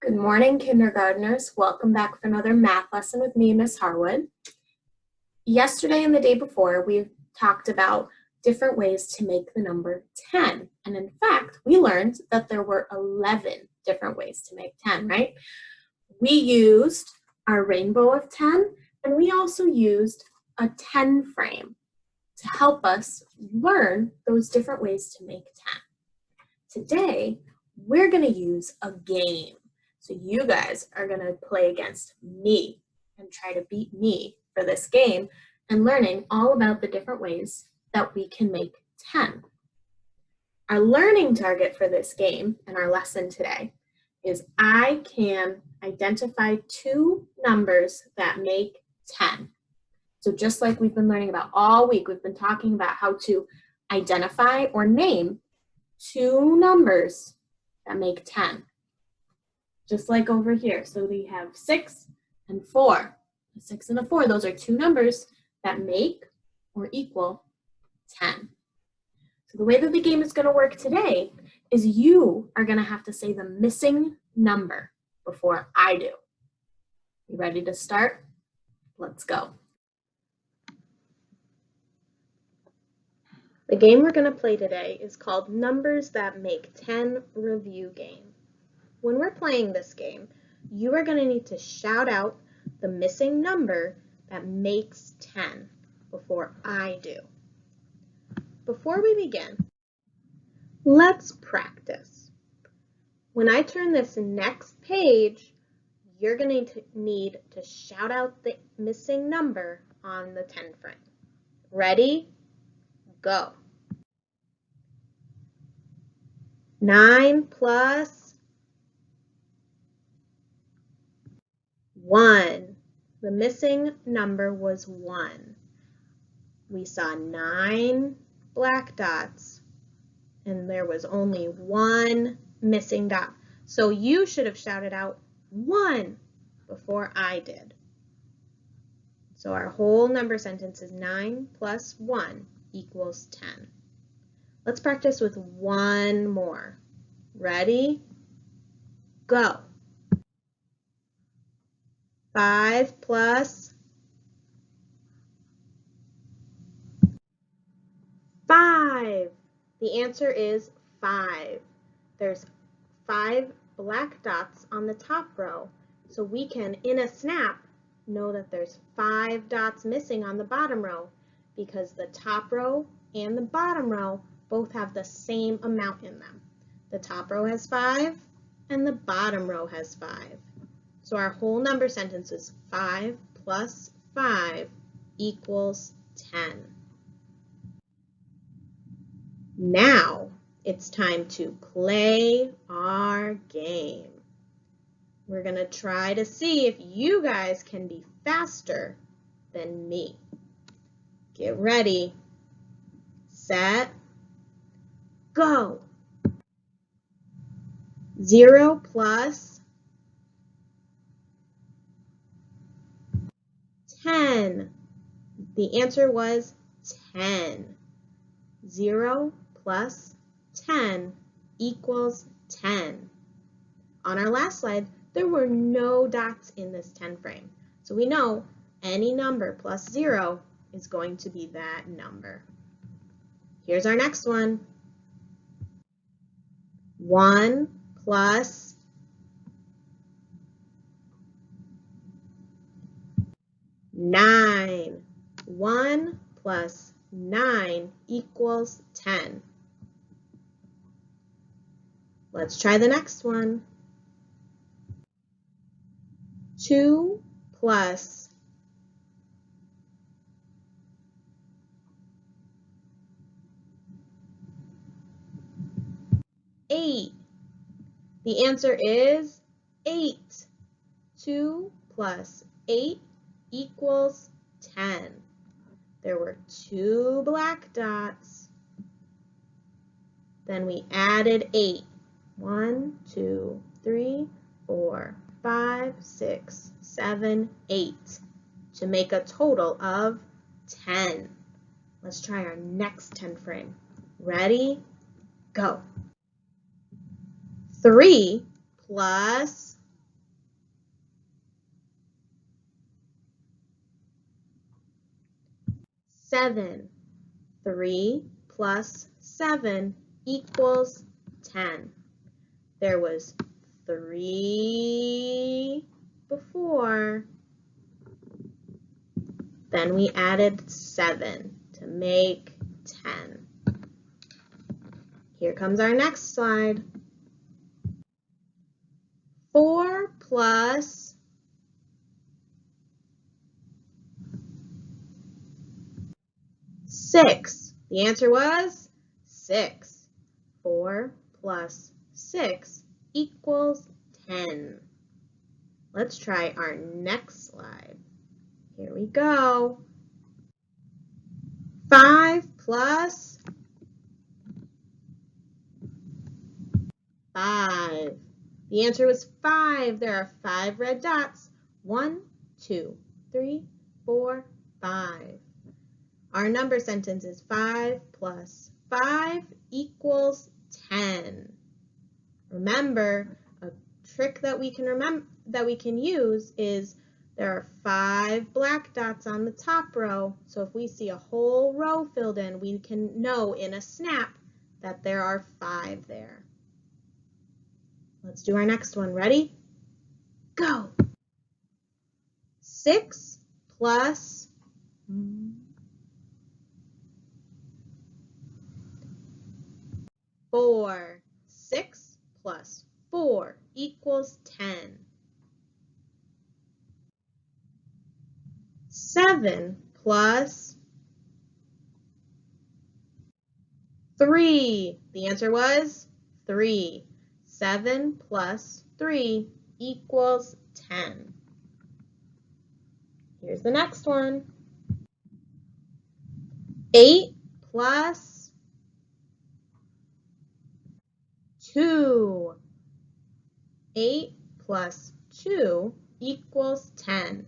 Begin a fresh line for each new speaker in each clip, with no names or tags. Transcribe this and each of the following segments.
Good morning, kindergartners. Welcome back for another math lesson with me, Miss Harwood. Yesterday and the day before, we talked about different ways to make the number 10. And in fact, we learned that there were 11 different ways to make 10, right? We used our rainbow of 10, and we also used a 10 frame to help us learn those different ways to make 10. Today, we're going to use a game. So you guys are going to play against me and try to beat me for this game and learning all about the different ways that we can make 10. Our learning target for this game and our lesson today is I can identify two numbers that make 10. So just like we've been learning about all week, we've been talking about how to identify or name two numbers that make 10. Just like over here. So we have 6 and 4. A 6 and a 4, those are two numbers that make or equal 10. So the way that the game is going to work today is you are going to have to say the missing number before I do. You ready to start? Let's go. The game we're going to play today is called Numbers That Make 10 Review Game. When we're playing this game, you are going to need to shout out the missing number that makes 10 before I do. Before we begin, let's practice. When I turn this next page, you're going to need to shout out the missing number on the 10 frame. Ready? Go. 9 plus 1. The missing number was 1. We saw 9 black dots, and there was only 1 missing dot. So you should have shouted out 1 before I did. So our whole number sentence is 9 plus 1 equals 10. Let's practice with one more. Ready? Go. 5 plus 5. The answer is 5. There's 5 black dots on the top row, so we can, in a snap, know that there's 5 dots missing on the bottom row because the top row and the bottom row both have the same amount in them. The top row has 5 and the bottom row has 5. So our whole number sentence is 5 plus 5 equals 10. Now it's time to play our game. We're going to try to see if you guys can be faster than me. Get ready, set, go. 0 plus 10. The answer was 10. 0 plus 10 equals 10. On our last slide, there were no dots in this 10 frame. So we know any number plus 0 is going to be that number. Here's our next one. 1 plus 9. 1 plus 9 equals 10. Let's try the next one. 2 plus 8. The answer is 8. 2 plus 8 equals 10. There were 2 black dots. Then we added 8. 1, 2, 3, 4, 5, 6, 7, 8 to make a total of 10. Let's try our next 10 frame. Ready? Go. 3 plus 7. 3 plus 7 equals 10. There was 3 before, then we added 7 to make 10. Here comes our next slide. 4 plus 6. The answer was 6. 4 plus 6 equals 10. Let's try our next slide. Here we go. 5 plus 5. The answer was 5. There are 5 red dots. 1, 2, 3, 4, 5. Our number sentence is 5 plus 5 equals 10. Remember, a trick that we can use is there are 5 black dots on the top row. So if we see a whole row filled in, we can know in a snap that there are 5 there. Let's do our next one. Ready? Go! 6 plus 4. 6 plus 4 equals 10. 7 plus 3. The answer was 3. 7 plus 3 equals 10. Here's the next one. 8 plus 2. 8 plus 2 equals 10.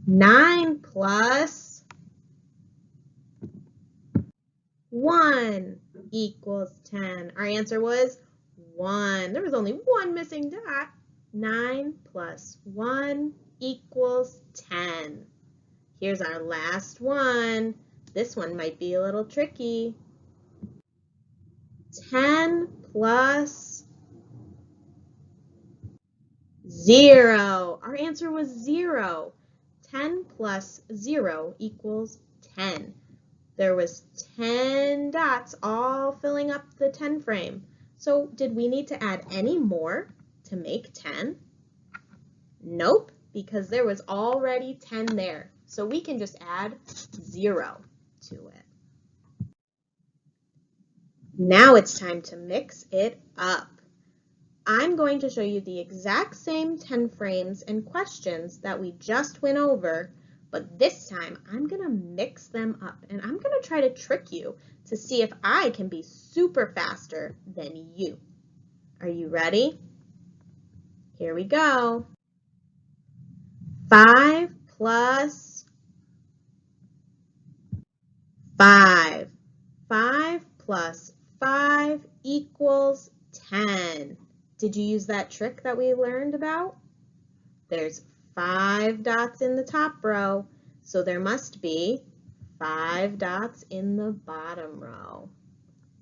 9 plus 1 equals 10. Our answer was 1. There was only one missing dot. 9 plus 1 equals 10. Here's our last one. This one might be a little tricky. 10 plus 0. Our answer was 0. 10 plus 0 equals 10. There was 10 dots all filling up the 10 frame. So did we need to add any more to make 10? Nope, because there was already 10 there. So we can just add 0 to it. Now it's time to mix it up. I'm going to show you the exact same 10 frames and questions that we just went over, but this time I'm going to mix them up and I'm going to try to trick you to see if I can be super faster than you. Are you ready? Here we go. 5 plus 5. 5 plus 5 equals 10. Did you use that trick that we learned about? There's 5 dots in the top row, so there must be 5 dots in the bottom row.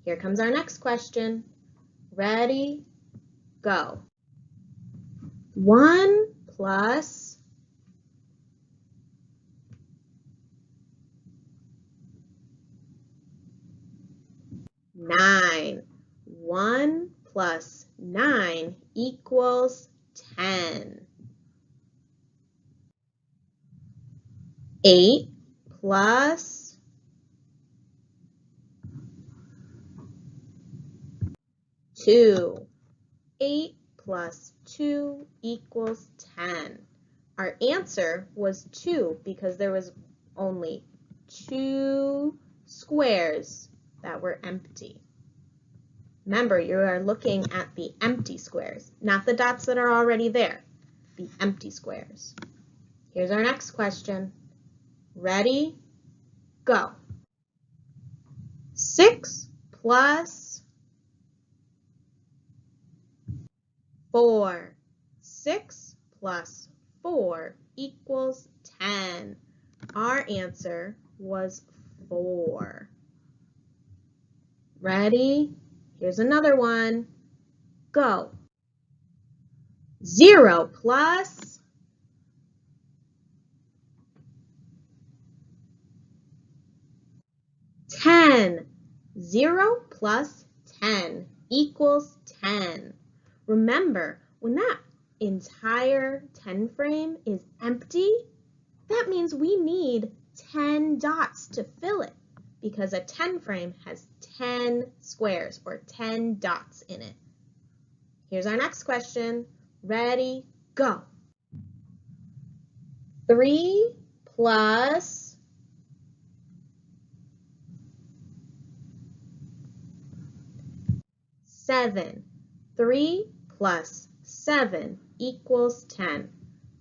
Here comes our next question. Ready? Go. 1 plus 9. 1 plus 9 equals 10. 8 plus 2. 8 plus 2 equals 10. Our answer was 2 because there was only 2 squares that were empty. Remember, you are looking at the empty squares, not the dots that are already there, the empty squares. Here's our next question. Ready? Go. 6 plus 4. 6 plus 4 equals 10. Our answer was 4. Ready? Here's another one. Go. 0 plus 10. 0 plus 10 equals 10. Remember, when that entire 10 frame is empty, that means we need 10 dots to fill it because a 10 frame has 10 squares or 10 dots in it. Here's our next question. Ready, go. 3 plus 7. 3 plus 7 equals 10.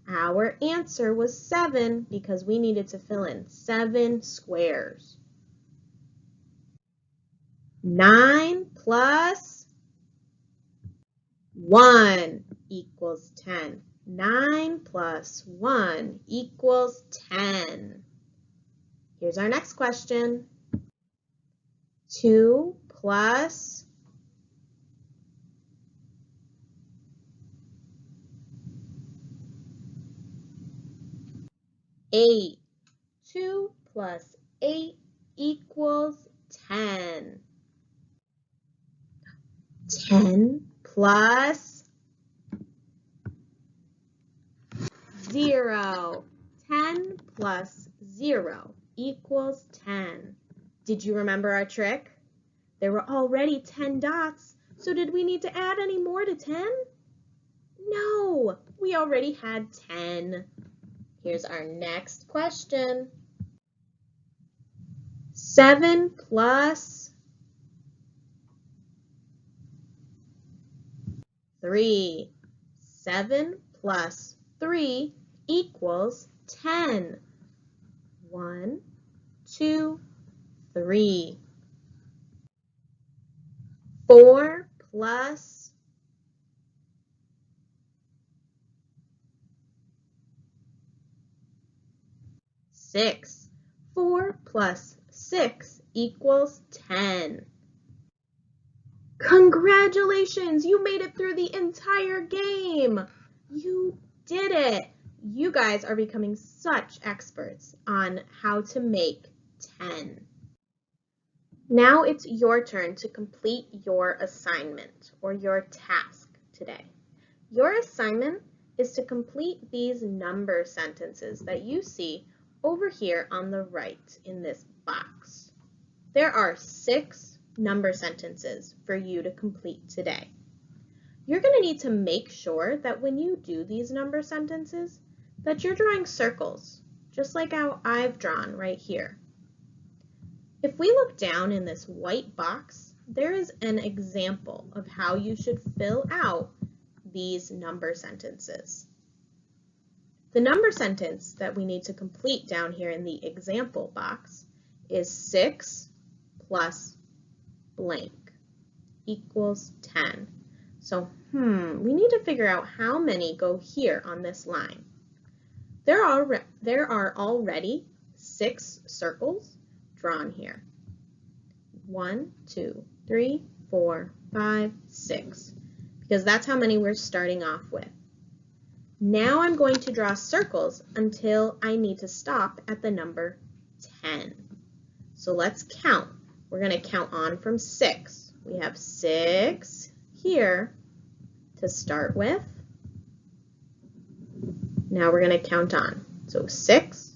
Our answer was 7 because we needed to fill in 7 squares. 9 plus 1 equals 10. 9 plus 1 equals 10. Here's our next question. 2 plus 8. 2 plus 8 equals 10. 10 plus 0. 10 plus 0 equals 10. Did you remember our trick? There were already 10 dots, so did we need to add any more to 10? No, we already had 10. Here's our next question. 7 plus 3. 7 plus 3 equals 10. 1, 2, 3. 4 plus 6. 4 plus 6 equals 10. Congratulations! You made it through the entire game! You did it! You guys are becoming such experts on how to make 10. Now it's your turn to complete your assignment or your task today. Your assignment is to complete these number sentences that you see over here on the right in this box. There are 6 number sentences for you to complete today. You're going to need to make sure that when you do these number sentences that you're drawing circles, just like how I've drawn right here. If we look down in this white box, there is an example of how you should fill out these number sentences. The number sentence that we need to complete down here in the example box is 6 plus blank equals 10. So, we need to figure out how many go here on this line. There are already 6 circles drawn here. 1, 2, 3, 4, 5, 6, because that's how many we're starting off with. Now I'm going to draw circles until I need to stop at the number 10. So let's count. We're going to count on from 6. We have 6 here to start with. Now we're going to count on. So 6,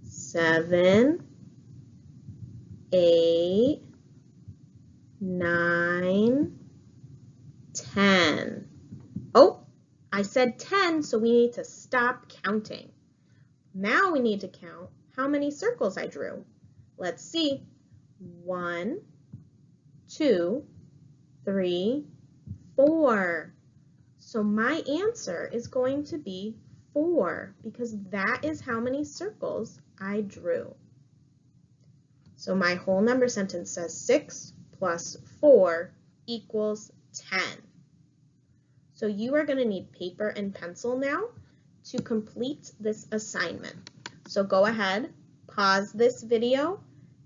7, 8, 9, 10. Oh, I said 10, so we need to stop counting. Now we need to count how many circles I drew. Let's see. 1, 2, 3, 4. So my answer is going to be 4 because that is how many circles I drew. So my whole number sentence says 6 plus 4 equals 10. So you are going to need paper and pencil now to complete this assignment. So go ahead, pause this video,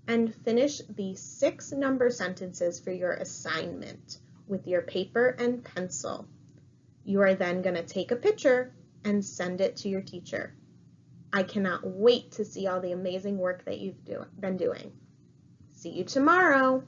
and finish the 6 number sentences for your assignment with your paper and pencil. You are then going to take a picture and send it to your teacher. I cannot wait to see all the amazing work that you've been doing. See you tomorrow.